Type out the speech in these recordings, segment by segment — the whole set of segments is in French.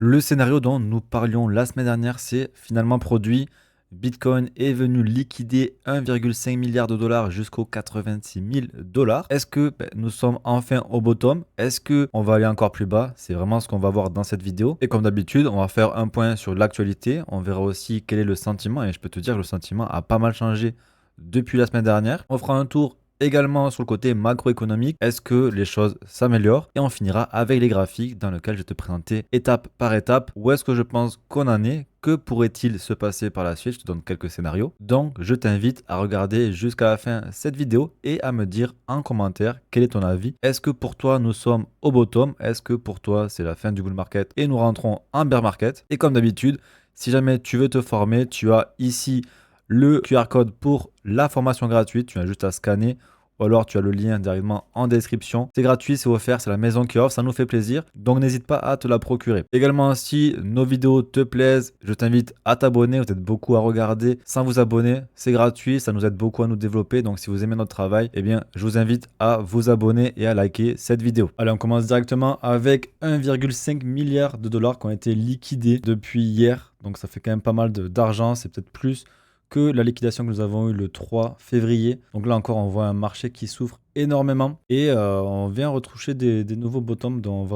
Le scénario dont nous parlions la semaine dernière s'est finalement produit. Bitcoin est venu liquider 1,5 milliard de dollars jusqu'aux 86 000 dollars. Est-ce que nous sommes enfin au bottom? Est-ce que on va aller encore plus bas? C'est vraiment ce qu'on va voir dans cette vidéo. Et comme d'habitude, on va faire un point sur l'actualité. On verra aussi quel est le sentiment. Et je peux te dire que le sentiment a pas mal changé depuis la semaine dernière. On fera un tour également sur le côté macroéconomique. Est-ce que les choses s'améliorent? Et on finira avec les graphiques dans lesquels je vais te présenter étape par étape où est-ce que je pense qu'on en est. Que pourrait-il se passer par la suite? Je te donne quelques scénarios. Donc, je t'invite à regarder jusqu'à la fin cette vidéo et à me dire en commentaire quel est ton avis. Est-ce que pour toi, nous sommes au bottom? Est-ce que pour toi, c'est la fin du bull market et nous rentrons en bear market? Et comme d'habitude, si jamais tu veux te former, tu as ici le QR code pour la formation gratuite. Tu as juste à scanner ou alors tu as le lien directement en description. C'est gratuit, c'est offert, c'est la maison qui offre, ça nous fait plaisir. Donc n'hésite pas à te la procurer. Également, si nos vidéos te plaisent, je t'invite à t'abonner. Vous êtes beaucoup à regarder sans vous abonner. C'est gratuit, ça nous aide beaucoup à nous développer. Donc si vous aimez notre travail, eh bien, je vous invite à vous abonner et à liker cette vidéo. Allez, on commence directement avec 1,5 milliard de dollars qui ont été liquidés depuis hier. Donc ça fait quand même pas mal d'argent, c'est peut-être plus que la liquidation que nous avons eue le 3 février. Donc là encore, on voit un marché qui souffre énormément et on vient retoucher des nouveaux bottoms dont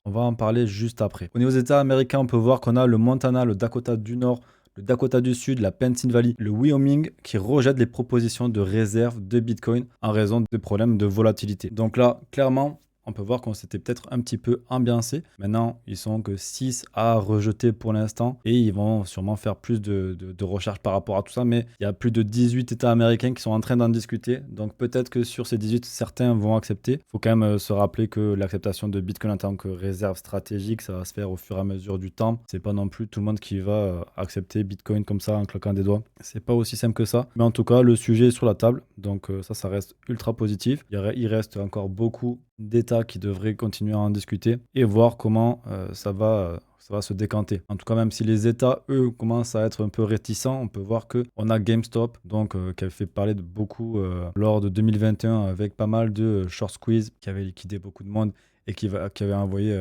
on va en parler juste après. Au niveau des États américains, on peut voir qu'on a le Montana, le Dakota du Nord, le Dakota du Sud, la Pennsylvanie, le Wyoming qui rejettent les propositions de réserve de Bitcoin en raison des problèmes de volatilité. Donc là, clairement, on peut voir qu'on s'était peut-être un petit peu ambiancé. Maintenant, ils sont que 6 à rejeter pour l'instant et ils vont sûrement faire plus de recherches par rapport à tout ça. Mais il y a plus de 18 États américains qui sont en train d'en discuter. Donc peut-être que sur ces 18, certains vont accepter. Il faut quand même se rappeler que l'acceptation de Bitcoin en tant que réserve stratégique, ça va se faire au fur et à mesure du temps. C'est pas non plus tout le monde qui va accepter Bitcoin comme ça en claquant des doigts. C'est pas aussi simple que ça. Mais en tout cas, le sujet est sur la table. Donc ça reste ultra positif. Il reste encore beaucoup d'États qui devraient continuer à en discuter et voir comment ça va se décanter. En tout cas, même si les États, eux, commencent à être un peu réticents, on peut voir qu'on a GameStop, donc qui avait fait parler de beaucoup lors de 2021 avec pas mal de short squeeze qui avait liquidé beaucoup de monde et qui avait envoyé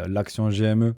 l'action GME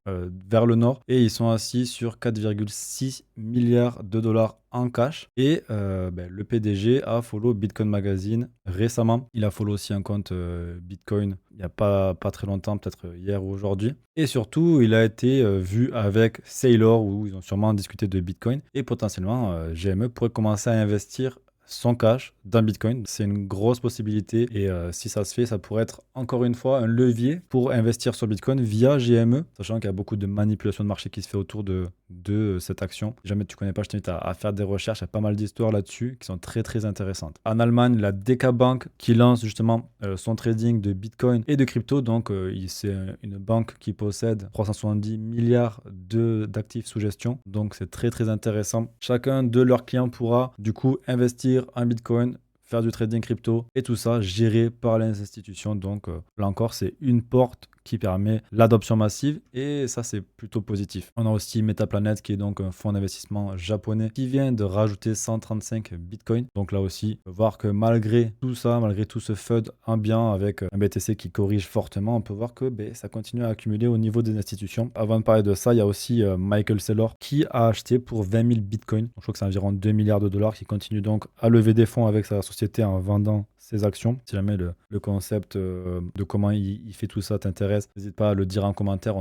vers le nord. Et ils sont assis sur 4,6 milliards de dollars en cash. Et le PDG a follow Bitcoin Magazine récemment. Il a follow aussi un compte Bitcoin il n'y a pas très longtemps, peut-être hier ou aujourd'hui. Et surtout, il a été vu avec Saylor où ils ont sûrement discuté de Bitcoin. Et potentiellement, GME pourrait commencer à investir son cash dans Bitcoin. C'est une grosse possibilité et si ça se fait, ça pourrait être encore une fois un levier pour investir sur Bitcoin via GME, sachant qu'il y a beaucoup de manipulation de marché qui se fait autour de cette action. Si jamais tu connais pas, je t'invite à faire des recherches. Il y a pas mal d'histoires là-dessus qui sont très très intéressantes. En Allemagne, la DK Bank qui lance justement son trading de Bitcoin et de crypto. Donc c'est une banque qui possède 370 milliards d'actifs sous gestion. Donc c'est très très intéressant. Chacun de leurs clients pourra du coup investir en Bitcoin, faire du trading crypto et tout ça géré par les institutions. Donc là encore, c'est une porte qui permet l'adoption massive et ça c'est plutôt positif. On a aussi Metaplanet qui est donc un fonds d'investissement japonais qui vient de rajouter 135 bitcoins. Donc là aussi, on peut voir que malgré tout ça, malgré tout ce FUD ambiant avec un BTC qui corrige fortement, on peut voir que ça continue à accumuler au niveau des institutions. Avant de parler de ça, il y a aussi Michael Saylor qui a acheté pour 20 000 bitcoins. Je crois que c'est environ 2 milliards de dollars qui continue donc à lever des fonds avec sa société en vendant ses actions. Si jamais le concept de comment il fait tout ça t'intéresse, n'hésite pas à le dire en commentaire.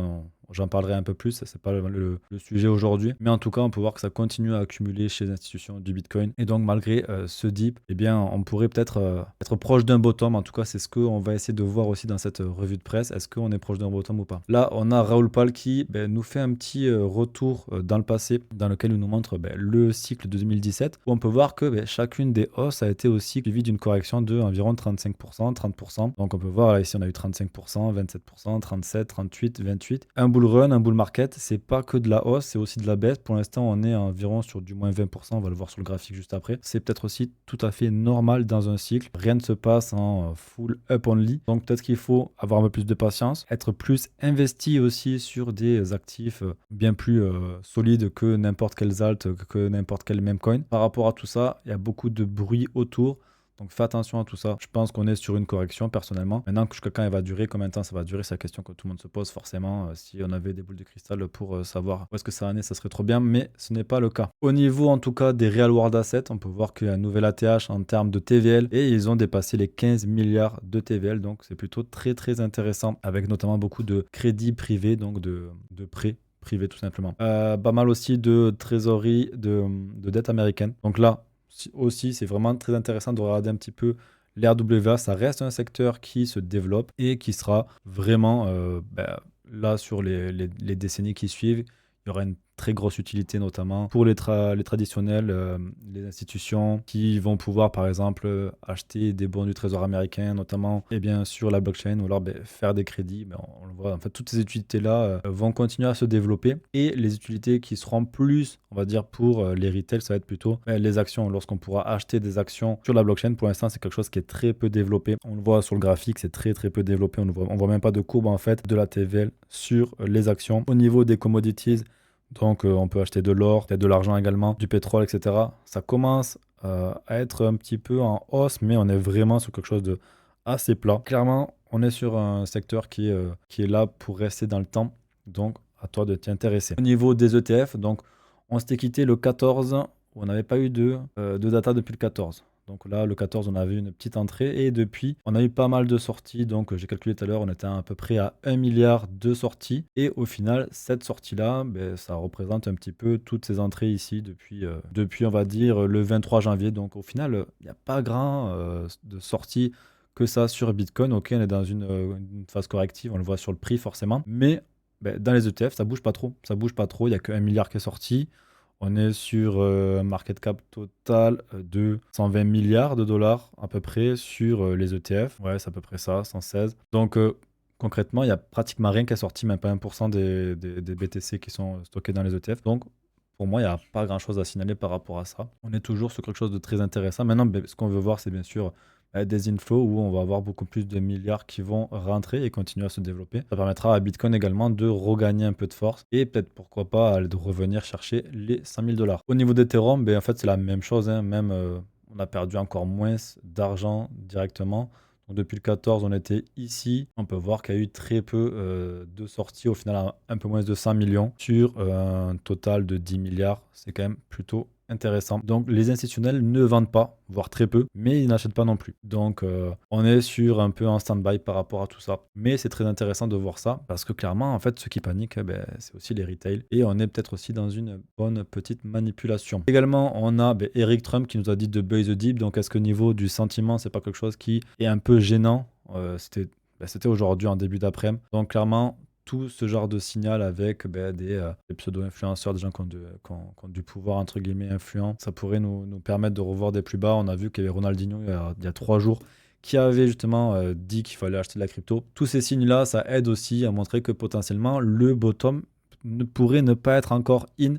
J'en parlerai un peu plus, c'est pas le sujet aujourd'hui. Mais en tout cas, on peut voir que ça continue à accumuler chez les institutions du Bitcoin. Et donc, malgré ce dip, eh bien, on pourrait peut-être être proche d'un bottom. En tout cas, c'est ce qu'on va essayer de voir aussi dans cette revue de presse. Est-ce qu'on est proche d'un bottom ou pas? Là, on a Raoul Pal qui nous fait un petit retour dans le passé, dans lequel il nous montre le cycle de 2017, où on peut voir que chacune des hausses a été aussi suivie d'une correction de environ 35%, 30%. Donc, on peut voir là, ici, on a eu 35%, 27%, 37%, 38%, 28%. Un bull run, un bull market, c'est pas que de la hausse, c'est aussi de la baisse. Pour l'instant, on est environ sur du moins 20%, on va le voir sur le graphique juste après. C'est peut-être aussi tout à fait normal dans un cycle. Rien ne se passe en full up only. Donc peut-être qu'il faut avoir un peu plus de patience, être plus investi aussi sur des actifs bien plus solides que n'importe quels alt, que n'importe quel meme coin. Par rapport à tout ça, il y a beaucoup de bruit autour. Donc fais attention à tout ça. Je pense qu'on est sur une correction personnellement. Maintenant, jusqu'à quand elle va durer, combien de temps ça va durer, c'est la question que tout le monde se pose forcément. Si on avait des boules de cristal pour savoir où est-ce que ça en est, ça serait trop bien, mais ce n'est pas le cas. Au niveau en tout cas des Real World Assets, on peut voir qu'il y a un nouvel ATH en termes de TVL et ils ont dépassé les 15 milliards de TVL. Donc c'est plutôt très très intéressant avec notamment beaucoup de crédits privés, donc de prêts privé tout simplement. Pas mal aussi de trésorerie de dette américaine. Donc là aussi, c'est vraiment très intéressant de regarder un petit peu les RWA. Ça reste un secteur qui se développe et qui sera vraiment là sur les décennies qui suivent. Il y aura une très grosse utilité notamment pour les traditionnels, les institutions qui vont pouvoir par exemple acheter des bons du trésor américain notamment et bien sûr la blockchain ou alors faire des crédits. On le voit, en fait toutes ces utilités-là vont continuer à se développer et les utilités qui seront plus, on va dire pour les retail, ça va être plutôt les actions. Lorsqu'on pourra acheter des actions sur la blockchain, pour l'instant c'est quelque chose qui est très peu développé. On le voit sur le graphique, c'est très très peu développé. On voit même pas de courbe en fait de la TVL sur les actions. Au niveau des commodities, donc on peut acheter de l'or, peut-être de l'argent également, du pétrole, etc. Ça commence à être un petit peu en hausse, mais on est vraiment sur quelque chose de assez plat. Clairement, on est sur un secteur qui est là pour rester dans le temps, donc à toi de t'y intéresser. Au niveau des ETF, donc on s'était quitté le 14, où on n'avait pas eu de data depuis le 14. Donc là, le 14, on avait une petite entrée et depuis, on a eu pas mal de sorties. Donc j'ai calculé tout à l'heure, on était à peu près à 1 milliard de sorties. Et au final, cette sortie-là, ça représente un petit peu toutes ces entrées ici depuis on va dire, le 23 janvier. Donc au final, il n'y a pas grand de sorties que ça sur Bitcoin. Ok, on est dans une phase corrective, on le voit sur le prix forcément. Mais dans les ETF, ça bouge pas trop. Ça bouge pas trop, il n'y a que 1 milliard qui est sorti. On est sur un market cap total de 120 milliards de dollars à peu près sur les ETF. Ouais, c'est à peu près ça, 116. Donc concrètement, il n'y a pratiquement rien qui est sorti, même pas 1% des BTC qui sont stockés dans les ETF. Donc pour moi, il n'y a pas grand-chose à signaler par rapport à ça. On est toujours sur quelque chose de très intéressant. Maintenant, ce qu'on veut voir, c'est bien sûr des inflows où on va avoir beaucoup plus de milliards qui vont rentrer et continuer à se développer. Ça permettra à Bitcoin également de regagner un peu de force et peut-être pourquoi pas de revenir chercher les 100 000 dollars. Au niveau d'Ethereum, en fait c'est la même chose, hein. Même on a perdu encore moins d'argent directement. Donc depuis le 14, on était ici. On peut voir qu'il y a eu très peu de sorties, au final un peu moins de 100 millions sur un total de 10 milliards. C'est quand même plutôt intéressant. Donc les institutionnels ne vendent pas, voire très peu, mais ils n'achètent pas non plus. Donc on est sur un peu un stand-by par rapport à tout ça. Mais c'est très intéressant de voir ça parce que clairement, en fait, ceux qui paniquent, c'est aussi les retail. Et on est peut-être aussi dans une bonne petite manipulation. Également, on a Eric Trump qui nous a dit de buy the dip. Donc est-ce que au niveau du sentiment, c'est pas quelque chose qui est un peu gênant? C'était aujourd'hui en début d'après-midi. Donc clairement, tout ce genre de signal avec des pseudo-influenceurs, des gens qui ont du pouvoir, entre guillemets, influent, ça pourrait nous permettre de revoir des plus bas. On a vu qu'il y avait Ronaldinho il y a 3 jours qui avait justement dit qu'il fallait acheter de la crypto. Tous ces signes-là, ça aide aussi à montrer que potentiellement le bottom pourrait ne pas être encore in.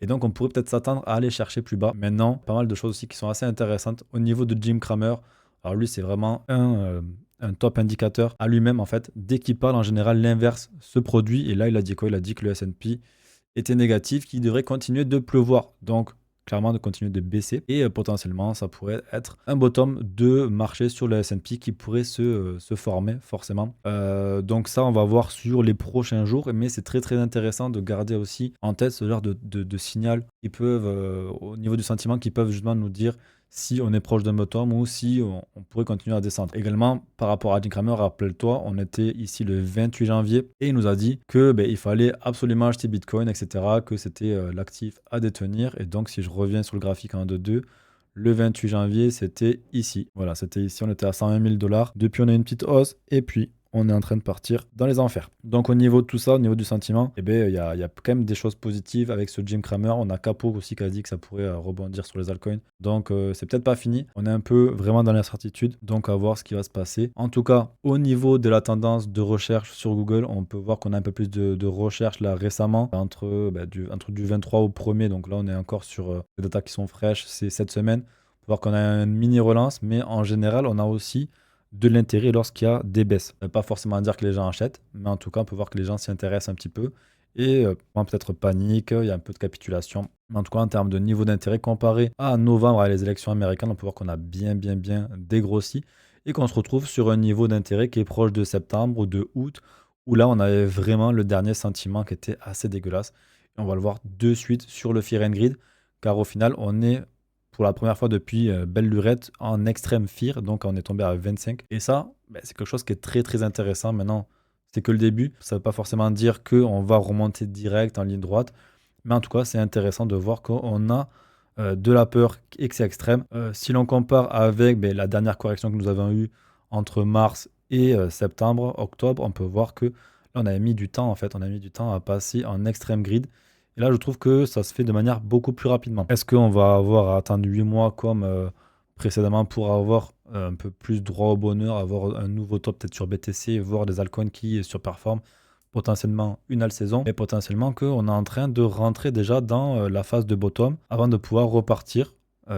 Et donc, on pourrait peut-être s'attendre à aller chercher plus bas. Maintenant, pas mal de choses aussi qui sont assez intéressantes. Au niveau de Jim Cramer, alors lui, c'est vraiment un top indicateur à lui-même en fait. Dès qu'il parle, en général, l'inverse se produit. Et là, il a dit quoi? Il a dit que le S&P était négatif, qu'il devrait continuer de pleuvoir. Donc, clairement, de continuer de baisser. Et potentiellement, ça pourrait être un bottom de marché sur le S&P qui pourrait se former forcément. Donc ça, on va voir sur les prochains jours. Mais c'est très, très intéressant de garder aussi en tête ce genre de signal qui peuvent, au niveau du sentiment, qui peuvent justement nous dire si on est proche d'un bottom ou si on pourrait continuer à descendre. Également, par rapport à Jim Cramer, rappelle-toi, on était ici le 28 janvier et il nous a dit que il fallait absolument acheter Bitcoin, etc., que c'était l'actif à détenir. Et donc, si je reviens sur le graphique en 2-2, le 28 janvier, c'était ici. Voilà, c'était ici, on était à 120 000 dollars. Depuis, on a une petite hausse et puis on est en train de partir dans les enfers. Donc au niveau de tout ça, au niveau du sentiment, il y a quand même des choses positives avec ce Jim Cramer. On a Capo aussi qui a dit que ça pourrait rebondir sur les altcoins. Donc c'est peut-être pas fini. On est un peu vraiment dans l'incertitude. Donc à voir ce qui va se passer. En tout cas, au niveau de la tendance de recherche sur Google, on peut voir qu'on a un peu plus de recherche là récemment, entre du 23 au 1er. Donc là, on est encore sur des datas qui sont fraîches. C'est cette semaine. On peut voir qu'on a une mini relance, mais en général, on a aussi de l'intérêt lorsqu'il y a des baisses. Pas forcément dire que les gens achètent, mais en tout cas, on peut voir que les gens s'y intéressent un petit peu et peut-être panique, il y a un peu de capitulation. Mais en tout cas, en termes de niveau d'intérêt comparé à novembre, à les élections américaines, on peut voir qu'on a bien dégrossi et qu'on se retrouve sur un niveau d'intérêt qui est proche de septembre ou de août, où là, on avait vraiment le dernier sentiment qui était assez dégueulasse. Et on va le voir de suite sur le Fear and Greed, car au final, on est pour la première fois depuis belle lurette en extrême fear, donc on est tombé à 25. Et ça, c'est quelque chose qui est très intéressant. Maintenant, c'est que le début. Ça ne veut pas forcément dire qu'on va remonter direct en ligne droite. Mais en tout cas, c'est intéressant de voir qu'on a de la peur et que c'est extrême. Si l'on compare avec la dernière correction que nous avons eue entre mars et septembre, octobre, on peut voir que là, on avait mis du temps en fait. On a mis du temps à passer en extrême grid. Et là, je trouve que ça se fait de manière beaucoup plus rapidement. Est-ce qu'on va avoir à attendre 8 mois comme précédemment pour avoir un peu plus droit au bonheur, avoir un nouveau top peut-être sur BTC, voir des altcoins qui surperforment potentiellement une à la saison, mais potentiellement qu'on est en train de rentrer déjà dans la phase de bottom avant de pouvoir repartir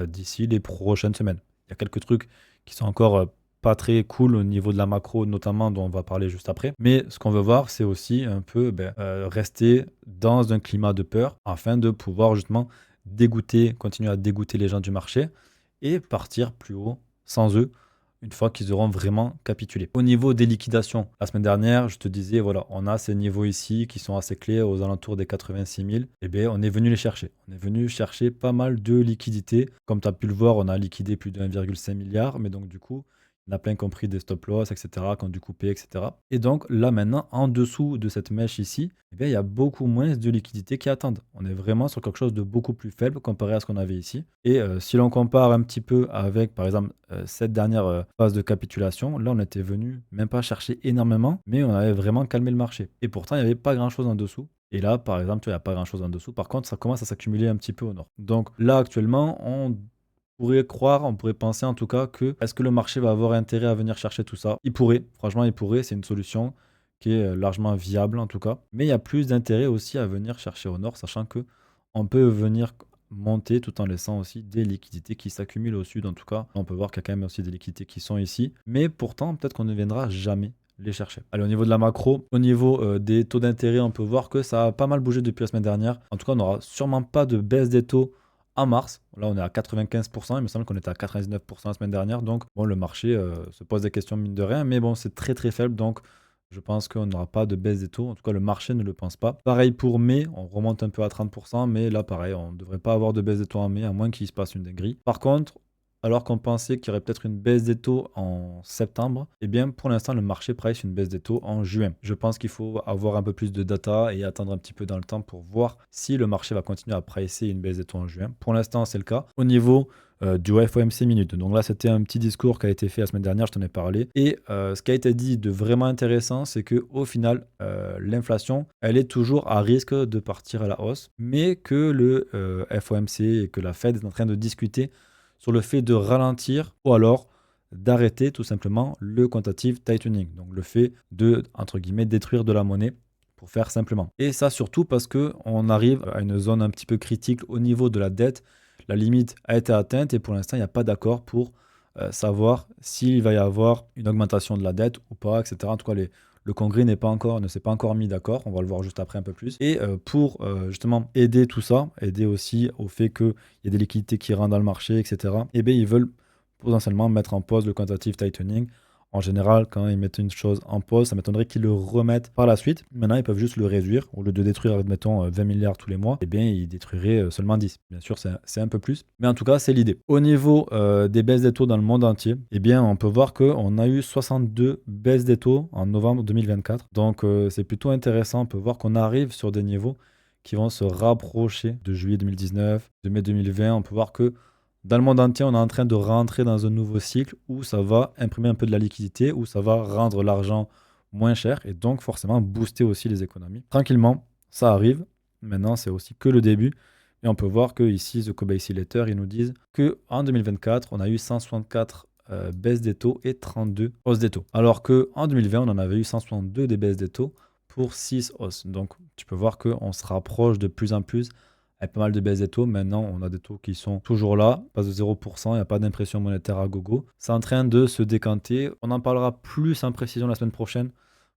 d'ici les prochaines semaines. Il y a quelques trucs qui sont encore pas très cool au niveau de la macro, notamment dont on va parler juste après. Mais ce qu'on veut voir, c'est aussi un peu rester dans un climat de peur afin de pouvoir justement dégoûter, continuer à dégoûter les gens du marché et partir plus haut sans eux une fois qu'ils auront vraiment capitulé. Au niveau des liquidations, la semaine dernière, je te disais, voilà, on a ces niveaux ici qui sont assez clés aux alentours des 86 000. Eh bien, on est venu les chercher. On est venu chercher pas mal de liquidités. Comme tu as pu le voir, on a liquidé plus de 1,5 milliard. Mais donc, du coup, il y en a plein qui ont pris des stop loss, etc., qui ont dû couper, etc. Et donc là maintenant, en dessous de cette mèche ici, eh bien, il y a beaucoup moins de liquidités qui attendent. On est vraiment sur quelque chose de beaucoup plus faible comparé à ce qu'on avait ici. Et si l'on compare un petit peu avec, par exemple, cette dernière phase de capitulation, là on était venu même pas chercher énormément, mais on avait vraiment calmé le marché. Et pourtant, il n'y avait pas grand-chose en dessous. Et là, par exemple, il n'y a pas grand-chose en dessous. Par contre, ça commence à s'accumuler un petit peu au nord. Donc là, actuellement, on pourrait croire, on pourrait penser en tout cas que est-ce que le marché va avoir intérêt à venir chercher tout ça? Il pourrait, franchement, il pourrait, c'est une solution qui est largement viable en tout cas. Mais il y a plus d'intérêt aussi à venir chercher au nord, sachant que on peut venir monter tout en laissant aussi des liquidités qui s'accumulent au sud. En tout cas, on peut voir qu'il y a quand même aussi des liquidités qui sont ici. Mais pourtant, peut-être qu'on ne viendra jamais les chercher. Allez, au niveau de la macro, au niveau des taux d'intérêt, on peut voir que ça a pas mal bougé depuis la semaine dernière. En tout cas, on n'aura sûrement pas de baisse des taux en mars. Là, on est à 95%. Il me semble qu'on était à 99% la semaine dernière. Donc, bon, le marché se pose des questions mine de rien. Mais bon, c'est très faible. Donc, je pense qu'on n'aura pas de baisse des taux. En tout cas, le marché ne le pense pas. Pareil pour mai. On remonte un peu à 30%. Mais là, pareil, on ne devrait pas avoir de baisse des taux en mai, à moins qu'il se passe une dinguerie. Par contre, alors qu'on pensait qu'il y aurait peut-être une baisse des taux en septembre, eh bien pour l'instant le marché price une baisse des taux en juin. Je pense qu'il faut avoir un peu plus de data et attendre un petit peu dans le temps pour voir si le marché va continuer à pricer une baisse des taux en juin. Pour l'instant c'est le cas. Au niveau du FOMC minute. Donc là, c'était un petit discours qui a été fait la semaine dernière, je t'en ai parlé. Et ce qui a été dit de vraiment intéressant, c'est qu'au final, l'inflation, elle est toujours à risque de partir à la hausse, mais que le FOMC et que la Fed est en train de discuter sur le fait de ralentir ou alors d'arrêter tout simplement le quantitative tightening, donc le fait de, entre guillemets, détruire de la monnaie pour faire simplement. Et ça surtout parce qu'on arrive à une zone un petit peu critique au niveau de la dette. La limite a été atteinte et pour l'instant, il n'y a pas d'accord pour savoir s'il va y avoir une augmentation de la dette ou pas, etc. En tout cas, le Congrès ne s'est pas encore mis d'accord, on va le voir juste après un peu plus. Et pour justement aider tout ça, aider aussi au fait qu'il y ait des liquidités qui rentrent dans le marché, etc., eh bien, ils veulent potentiellement mettre en pause le quantitative tightening. En général, quand ils mettent une chose en pause, ça m'étonnerait qu'ils le remettent par la suite. Maintenant, ils peuvent juste le réduire. Au lieu de détruire, admettons, 20 milliards tous les mois, eh bien, ils détruiraient seulement 10. Bien sûr, c'est un peu plus. Mais en tout cas, c'est l'idée. Au niveau des baisses des taux dans le monde entier, eh bien, on peut voir qu'on a eu 62 baisses des taux en novembre 2024. Donc, c'est plutôt intéressant. On peut voir qu'on arrive sur des niveaux qui vont se rapprocher de juillet 2019, de mai 2020. On peut voir que dans le monde entier, on est en train de rentrer dans un nouveau cycle où ça va imprimer un peu de la liquidité, où ça va rendre l'argent moins cher et donc forcément booster aussi les économies. Tranquillement, ça arrive. Maintenant, c'est aussi que le début. Et on peut voir que ici, The Kobayashi Letter, ils nous disent qu'en 2024, on a eu 164 baisses des taux et 32 hausses des taux. Alors qu'en 2020, on en avait eu 162 des baisses des taux pour 6 hausses. Donc, tu peux voir qu'on se rapproche de plus en plus avec pas mal de baisses des taux. Maintenant, on a des taux qui sont toujours là, pas de 0%, il n'y a pas d'impression monétaire à gogo. C'est en train de se décanter. On en parlera plus en précision la semaine prochaine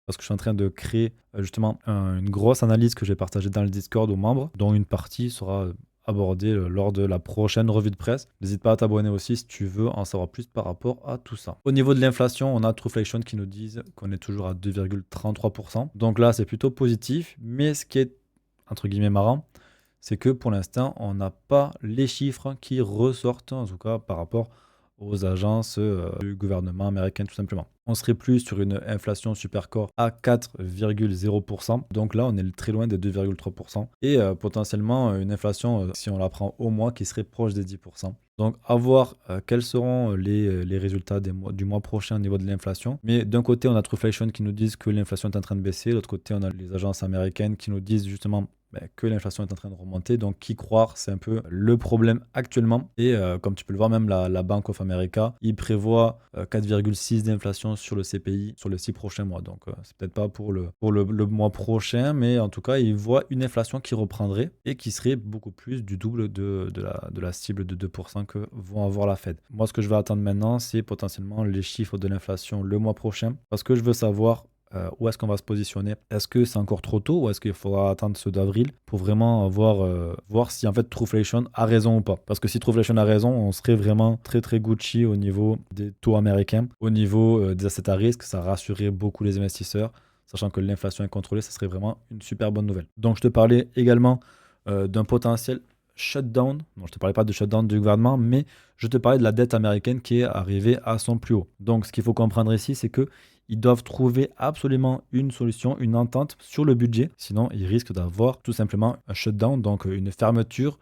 parce que je suis en train de créer justement une grosse analyse que je vais partager dans le Discord aux membres, dont une partie sera abordée lors de la prochaine revue de presse. N'hésite pas à t'abonner aussi si tu veux en savoir plus par rapport à tout ça. Au niveau de l'inflation, on a Trueflation qui nous disent qu'on est toujours à 2,33%. Donc là, c'est plutôt positif, mais ce qui est entre guillemets marrant, c'est que pour l'instant, on n'a pas les chiffres qui ressortent, en tout cas par rapport aux agences du gouvernement américain, tout simplement. On serait plus sur une inflation supercore à 4,0%. Donc là, on est très loin des 2,3%. Et potentiellement une inflation, si on la prend au mois, qui serait proche des 10%. Donc, à voir quels seront les résultats du mois prochain au niveau de l'inflation. Mais d'un côté, on a Trueflation qui nous disent que l'inflation est en train de baisser. De l'autre côté, on a les agences américaines qui nous disent justement que l'inflation est en train de remonter. Donc, qui croire, c'est un peu le problème actuellement. Et comme tu peux le voir, même la Bank of America, il prévoit 4,6 d'inflation sur le CPI sur les 6 prochains mois. Donc, c'est peut-être pas pour le mois prochain, mais en tout cas, il voit une inflation qui reprendrait et qui serait beaucoup plus du double de la cible de 2% que vont avoir la Fed. Moi, ce que je vais attendre maintenant, c'est potentiellement les chiffres de l'inflation le mois prochain, parce que je veux savoir où est-ce qu'on va se positionner. Est-ce que c'est encore trop tôt ou est-ce qu'il faudra attendre ceux d'avril pour vraiment voir si en fait Trueflation a raison ou pas. Parce que si Trueflation a raison, on serait vraiment très très Gucci au niveau des taux américains, au niveau des assets à risque, ça rassurerait beaucoup les investisseurs. Sachant que l'inflation est contrôlée, ça serait vraiment une super bonne nouvelle. Donc je te parlais également d'un potentiel shutdown. Non, je ne te parlais pas de shutdown du gouvernement, mais je te parlais de la dette américaine qui est arrivée à son plus haut. Donc ce qu'il faut comprendre ici, c'est que ils doivent trouver absolument une solution, une entente sur le budget. Sinon, ils risquent d'avoir tout simplement un shutdown, donc une fermeture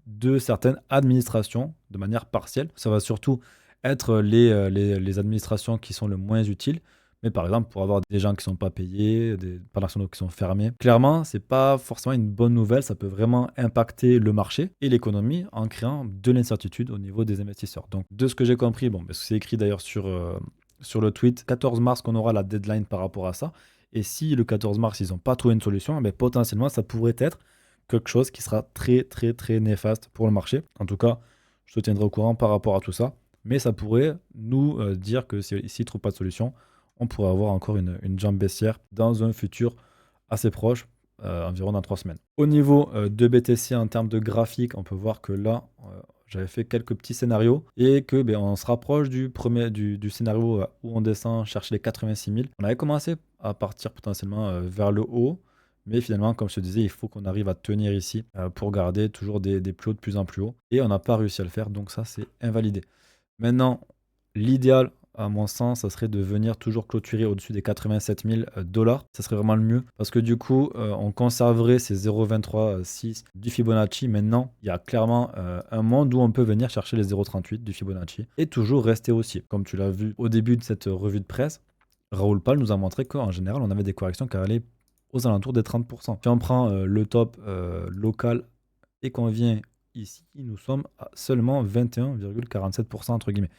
de certaines administrations de manière partielle. Ça va surtout être les administrations qui sont le moins utiles. Mais par exemple, pour avoir des gens qui ne sont pas payés, des parcs nationaux qui sont fermés, clairement, ce n'est pas forcément une bonne nouvelle. Ça peut vraiment impacter le marché et l'économie en créant de l'incertitude au niveau des investisseurs. Donc, de ce que j'ai compris, bon, c'est écrit d'ailleurs sur le tweet, 14 mars qu'on aura la deadline par rapport à ça. Et si le 14 mars, ils n'ont pas trouvé une solution, potentiellement, ça pourrait être quelque chose qui sera très, très, très néfaste pour le marché. En tout cas, je te tiendrai au courant par rapport à tout ça. Mais ça pourrait nous dire que s'ils ne trouvent pas de solution, on pourrait avoir encore une jambe baissière dans un futur assez proche, environ dans 3 semaines. Au niveau de BTC en termes de graphique, on peut voir que là, j'avais fait quelques petits scénarios et que on se rapproche du scénario où on descend chercher les 86 000. On avait commencé à partir potentiellement vers le haut, mais finalement, comme je te disais, il faut qu'on arrive à tenir ici pour garder toujours des plus hauts de plus en plus haut. Et on n'a pas réussi à le faire, donc ça, c'est invalidé. Maintenant, l'idéal, à mon sens, ça serait de venir toujours clôturer au-dessus des 87 000 $. Ça serait vraiment le mieux parce que du coup, on conserverait ces 0,236 du Fibonacci. Maintenant, il y a clairement un monde où on peut venir chercher les 0,38 du Fibonacci et toujours rester haussier. Comme tu l'as vu au début de cette revue de presse, Raoul Pal nous a montré qu'en général, on avait des corrections qui allaient aux alentours des 30%. Si on prend le top local et qu'on vient ici, nous sommes à seulement 21,47% entre guillemets.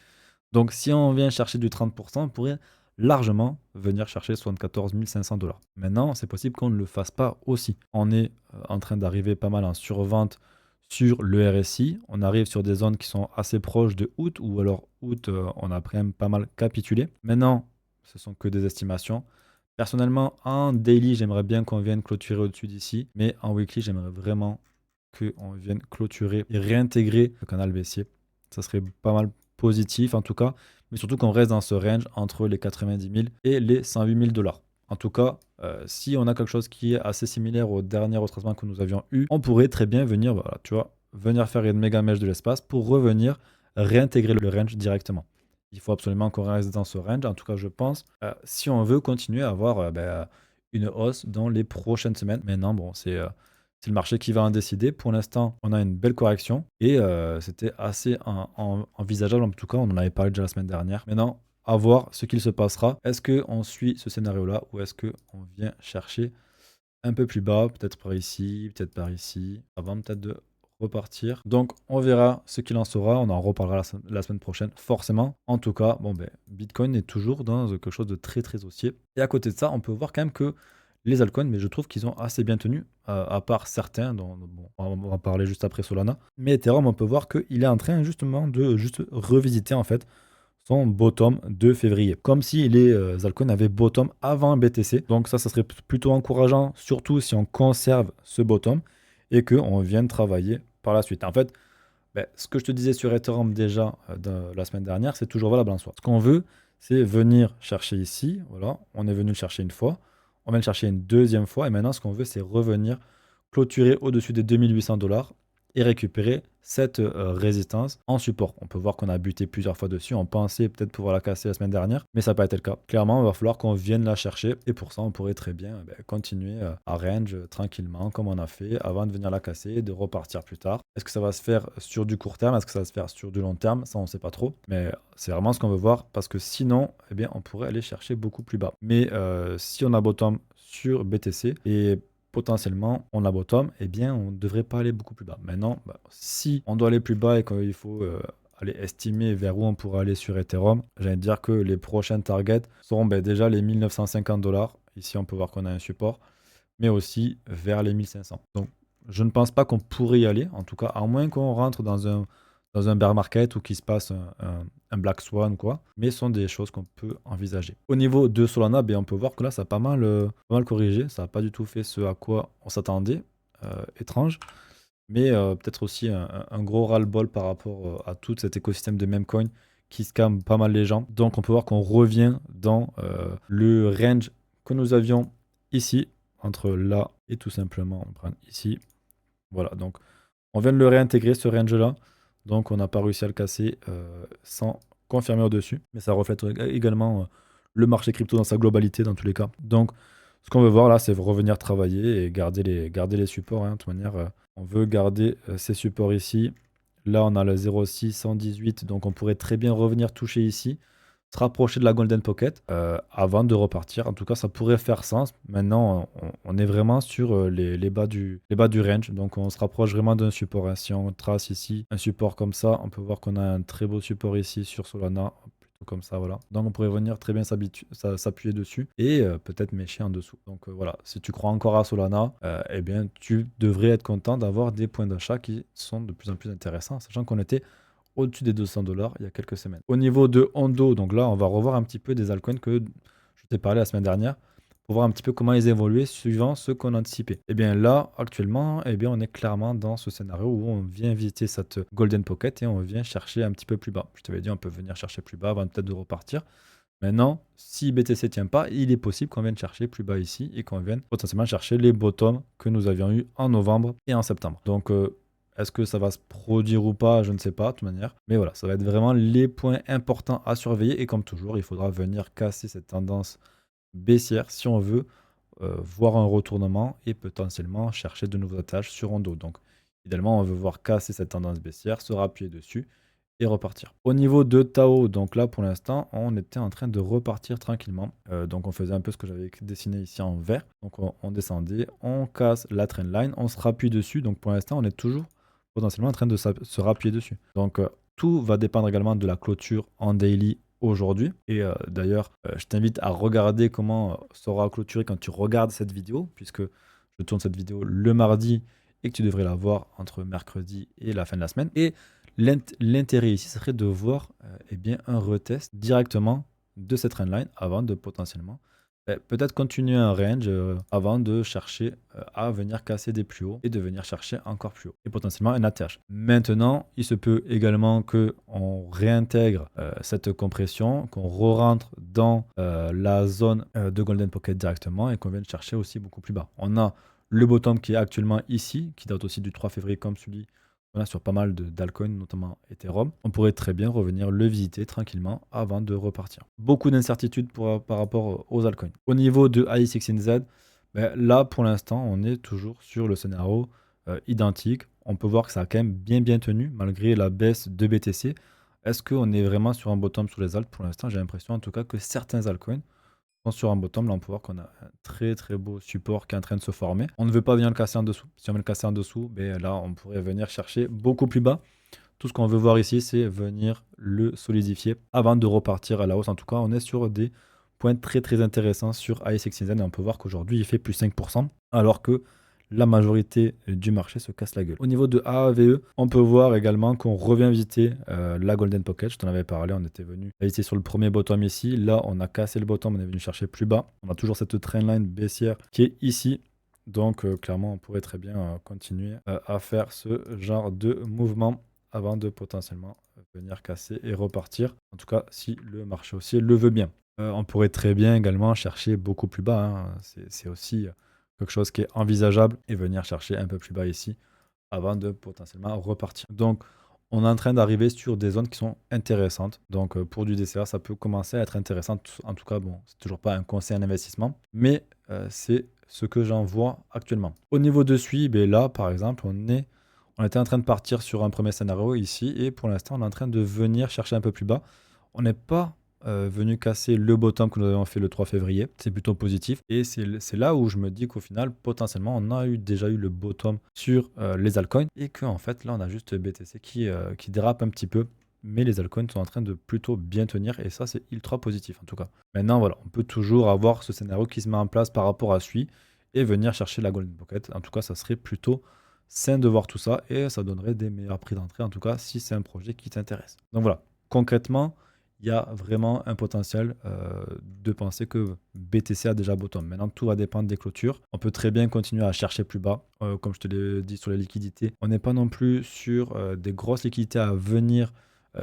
Donc, si on vient chercher du 30%, on pourrait largement venir chercher 74 500 $. Maintenant, c'est possible qu'on ne le fasse pas aussi. On est en train d'arriver pas mal en survente sur le RSI. On arrive sur des zones qui sont assez proches de août, ou alors août, on a quand même pas mal capitulé. Maintenant, ce sont que des estimations. Personnellement, en daily, j'aimerais bien qu'on vienne clôturer au-dessus d'ici, mais en weekly, j'aimerais vraiment qu'on vienne clôturer et réintégrer le canal baissier. Ça serait pas mal positif en tout cas, mais surtout qu'on reste dans ce range entre les 90 000 et les 108 000 $. En tout cas, si on a quelque chose qui est assez similaire au dernier retracement que nous avions eu, on pourrait très bien venir, voilà, tu vois, venir faire une méga mèche de l'espace pour revenir réintégrer le range directement. Il faut absolument qu'on reste dans ce range, en tout cas je pense, si on veut continuer à avoir une hausse dans les prochaines semaines. Maintenant, bon, c'est le marché qui va en décider. Pour l'instant, on a une belle correction et c'était assez envisageable. En tout cas, on en avait parlé déjà la semaine dernière. Maintenant, à voir ce qu'il se passera. Est-ce qu'on suit ce scénario-là ou est-ce qu'on vient chercher un peu plus bas, peut-être par ici, avant peut-être de repartir. Donc, on verra ce qu'il en sera. On en reparlera la semaine prochaine, forcément. En tout cas, Bitcoin est toujours dans quelque chose de très, très haussier. Et à côté de ça, on peut voir quand même que les altcoins, mais je trouve qu'ils ont assez bien tenu, à part certains, dont on va en parler juste après Solana. Mais Ethereum, on peut voir qu'il est en train justement de juste revisiter en fait son bottom de février. Comme si les altcoins avaient bottom avant BTC. Donc ça serait plutôt encourageant, surtout si on conserve ce bottom et qu'on vienne travailler par la suite. En fait, ce que je te disais sur Ethereum déjà la semaine dernière, c'est toujours valable en soi. Ce qu'on veut, c'est venir chercher ici. Voilà, on est venu le chercher une fois. On vient le chercher une deuxième fois. Et maintenant, ce qu'on veut, c'est revenir clôturer au-dessus des 2800 $ et récupérer cette résistance en support. On peut voir qu'on a buté plusieurs fois dessus. On pensait peut-être pouvoir la casser la semaine dernière, mais ça n'a pas été le cas. Clairement, il va falloir qu'on vienne la chercher. Et pour ça, on pourrait très bien continuer à range tranquillement, comme on a fait, avant de venir la casser et de repartir plus tard. Est-ce que ça va se faire sur du court terme? Est-ce que ça va se faire sur du long terme? Ça, on ne sait pas trop. Mais c'est vraiment ce qu'on veut voir, parce que sinon, on pourrait aller chercher beaucoup plus bas. Mais si on a bottom sur BTC et potentiellement on a bottom, on ne devrait pas aller beaucoup plus bas. Maintenant, si on doit aller plus bas et qu'il faut aller estimer vers où on pourra aller sur Ethereum, j'allais dire que les prochaines targets seront déjà les 1950 $. Ici, on peut voir qu'on a un support, mais aussi vers les 1500. Donc, je ne pense pas qu'on pourrait y aller, en tout cas, à moins qu'on rentre dans un bear market ou qu'il se passe un Black Swan, quoi. Mais ce sont des choses qu'on peut envisager. Au niveau de Solana, on peut voir que là, ça a pas mal corrigé. Ça n'a pas du tout fait ce à quoi on s'attendait. Étrange. Mais peut-être aussi un gros ras-le-bol par rapport à tout cet écosystème de memecoin qui scamme pas mal les gens. Donc, on peut voir qu'on revient dans le range que nous avions ici, entre là et tout simplement, on prend ici. Voilà, donc on vient de le réintégrer, ce range-là. Donc on n'a pas réussi à le casser sans confirmer au-dessus. Mais ça reflète également le marché crypto dans sa globalité dans tous les cas. Donc ce qu'on veut voir là, c'est revenir travailler et garder les supports. De toute manière, on veut garder ces supports ici. Là, on a le 0,6, 118. Donc on pourrait très bien revenir toucher ici, se rapprocher de la Golden Pocket avant de repartir. En tout cas, ça pourrait faire sens. Maintenant, on est vraiment sur les bas du range. Donc, on se rapproche vraiment d'un support. Si on trace ici un support comme ça, on peut voir qu'on a un très beau support ici sur Solana. Plutôt comme ça, voilà. Donc, on pourrait venir très bien s'appuyer dessus et peut-être mécher en dessous. Donc, voilà. Si tu crois encore à Solana, tu devrais être content d'avoir des points d'achat qui sont de plus en plus intéressants, sachant qu'on était au-dessus des 200 $ il y a quelques semaines. Au niveau de Hondo, donc là, on va revoir un petit peu des altcoins que je t'ai parlé la semaine dernière pour voir un petit peu comment ils évoluaient suivant ce qu'on anticipait. Et bien là, actuellement, on est clairement dans ce scénario où on vient visiter cette Golden Pocket et on vient chercher un petit peu plus bas. Je t'avais dit, on peut venir chercher plus bas avant peut-être de repartir. Maintenant, si BTC ne tient pas, il est possible qu'on vienne chercher plus bas ici et qu'on vienne potentiellement chercher les bottoms que nous avions eu en novembre et en septembre. Donc, est-ce que ça va se produire ou pas? Je ne sais pas, de toute manière. Mais voilà, ça va être vraiment les points importants à surveiller. Et comme toujours, il faudra venir casser cette tendance baissière si on veut voir un retournement et potentiellement chercher de nouveaux attaches sur Hondo. Donc, idéalement, on veut voir casser cette tendance baissière, se rappuyer dessus et repartir. Au niveau de Tao, donc là, pour l'instant, on était en train de repartir tranquillement. Donc, on faisait un peu ce que j'avais dessiné ici en vert. Donc, on descendait, on casse la trendline, on se rappuie dessus. Donc, pour l'instant, on est toujours potentiellement en train de se rappuyer dessus. Donc tout va dépendre également de la clôture en daily aujourd'hui. Et d'ailleurs, je t'invite à regarder comment sera clôturé quand tu regardes cette vidéo, puisque je tourne cette vidéo le mardi et que tu devrais la voir entre mercredi et la fin de la semaine. Et l'intérêt ici serait de voir un retest directement de cette trendline avant de potentiellement peut-être continuer un range avant de chercher à venir casser des plus hauts et de venir chercher encore plus haut et potentiellement un ATH. Maintenant, il se peut également qu'on réintègre cette compression, qu'on re-rentre dans la zone de Golden Pocket directement et qu'on vienne chercher aussi beaucoup plus bas. On a le bottom qui est actuellement ici, qui date aussi du 3 février comme celui sur pas mal d'altcoins, notamment Ethereum. On pourrait très bien revenir le visiter tranquillement avant de repartir. Beaucoup d'incertitudes par rapport aux altcoins. Au niveau de AiEX là, pour l'instant, on est toujours sur le scénario identique. On peut voir que ça a quand même bien tenu, malgré la baisse de BTC. Est-ce qu'on est vraiment sur un bottom sur les alts? Pour l'instant, j'ai l'impression en tout cas que certains altcoins sur un bottom, là on peut voir qu'on a un très beau support qui est en train de se former. On ne veut pas venir le casser en dessous. Si on veut le casser en dessous, là on pourrait venir chercher beaucoup plus bas. Tout ce qu'on veut voir ici, c'est venir le solidifier avant de repartir à la hausse. En tout cas, on est sur des points très intéressants sur AiEX et on peut voir qu'aujourd'hui il fait plus 5%, alors que la majorité du marché se casse la gueule. Au niveau de AAVE, on peut voir également qu'on revient visiter la Golden Pocket. Je t'en avais parlé, on était venu visiter sur le premier bottom ici. Là, on a cassé le bottom, on est venu chercher plus bas. On a toujours cette trendline baissière qui est ici. Donc, clairement, on pourrait très bien continuer à faire ce genre de mouvement avant de potentiellement venir casser et repartir. En tout cas, si le marché haussier le veut bien. On pourrait très bien également chercher beaucoup plus bas, hein. C'est aussi quelque chose qui est envisageable et venir chercher un peu plus bas ici avant de potentiellement repartir. Donc, on est en train d'arriver sur des zones qui sont intéressantes. Donc, pour du DCA, ça peut commencer à être intéressant. En tout cas, bon, c'est toujours pas un conseil en investissement, mais c'est ce que j'en vois actuellement. Au niveau de SUI, ben là, par exemple, on était en train de partir sur un premier scénario ici et pour l'instant, on est en train de venir chercher un peu plus bas. On n'est pas venu casser le bottom que nous avions fait le 3 février. C'est plutôt positif. Et c'est là où je me dis qu'au final, potentiellement, on a déjà eu le bottom sur les altcoins et qu'en fait, là, on a juste BTC qui dérape un petit peu. Mais les altcoins sont en train de plutôt bien tenir et ça, c'est ultra positif en tout cas. Maintenant, voilà, on peut toujours avoir ce scénario qui se met en place par rapport à celui et venir chercher la Golden Pocket. En tout cas, ça serait plutôt sain de voir tout ça et ça donnerait des meilleurs prix d'entrée, en tout cas, si c'est un projet qui t'intéresse. Donc voilà, concrètement, il y a vraiment un potentiel de penser que BTC a déjà bottom. Maintenant, tout va dépendre des clôtures. On peut très bien continuer à chercher plus bas. Comme je te l'ai dit sur les liquidités, on n'est pas non plus sur des grosses liquidités à venir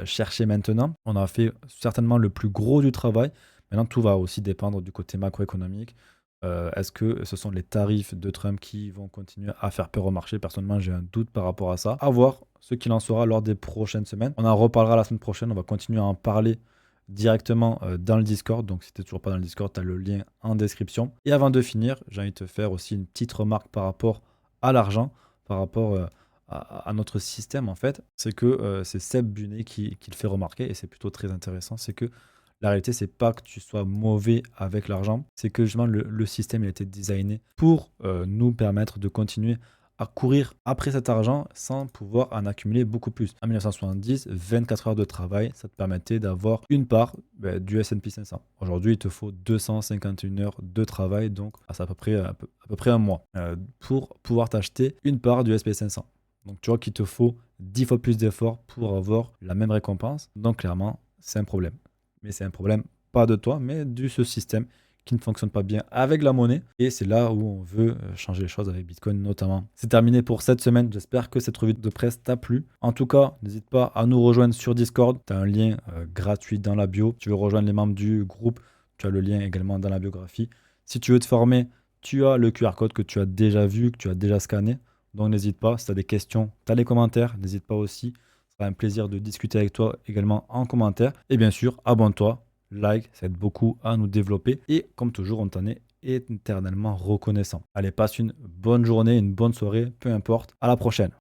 chercher maintenant. On a fait certainement le plus gros du travail. Maintenant, tout va aussi dépendre du côté macroéconomique. Est-ce que ce sont les tarifs de Trump qui vont continuer à faire peur au marché? Personnellement, j'ai un doute par rapport à ça. À voir ce qu'il en sera lors des prochaines semaines. On en reparlera la semaine prochaine. On va continuer à en parler directement dans le Discord. Donc, si tu n'es toujours pas dans le Discord, tu as le lien en description. Et avant de finir, j'ai envie de te faire aussi une petite remarque par rapport à l'argent, par rapport à notre système en fait. C'est que c'est Seb Bunet qui le fait remarquer et c'est plutôt très intéressant. C'est que la réalité, c'est pas que tu sois mauvais avec l'argent, c'est que justement le système il a été designé pour nous permettre de continuer à courir après cet argent sans pouvoir en accumuler beaucoup plus. En 1970, 24 heures de travail, ça te permettait d'avoir une part du S&P 500. Aujourd'hui, il te faut 251 heures de travail, donc c'est à peu près un mois pour pouvoir t'acheter une part du S&P 500. Donc tu vois qu'il te faut 10 fois plus d'efforts pour avoir la même récompense. Donc clairement, c'est un problème. Mais c'est un problème pas de toi, mais de ce système qui ne fonctionne pas bien avec la monnaie. Et c'est là où on veut changer les choses avec Bitcoin notamment. C'est terminé pour cette semaine. J'espère que cette revue de presse t'a plu. En tout cas, n'hésite pas à nous rejoindre sur Discord. Tu as un lien gratuit dans la bio. Si tu veux rejoindre les membres du groupe, tu as le lien également dans la biographie. Si tu veux te former, tu as le QR code que tu as déjà vu, que tu as déjà scanné. Donc n'hésite pas. Si tu as des questions, tu as les commentaires. N'hésite pas aussi. Ce sera un plaisir de discuter avec toi également en commentaire. Et bien sûr, abonne-toi. Like, ça aide beaucoup à nous développer. Et comme toujours, on t'en est éternellement reconnaissant. Allez, passe une bonne journée, une bonne soirée, peu importe. À la prochaine.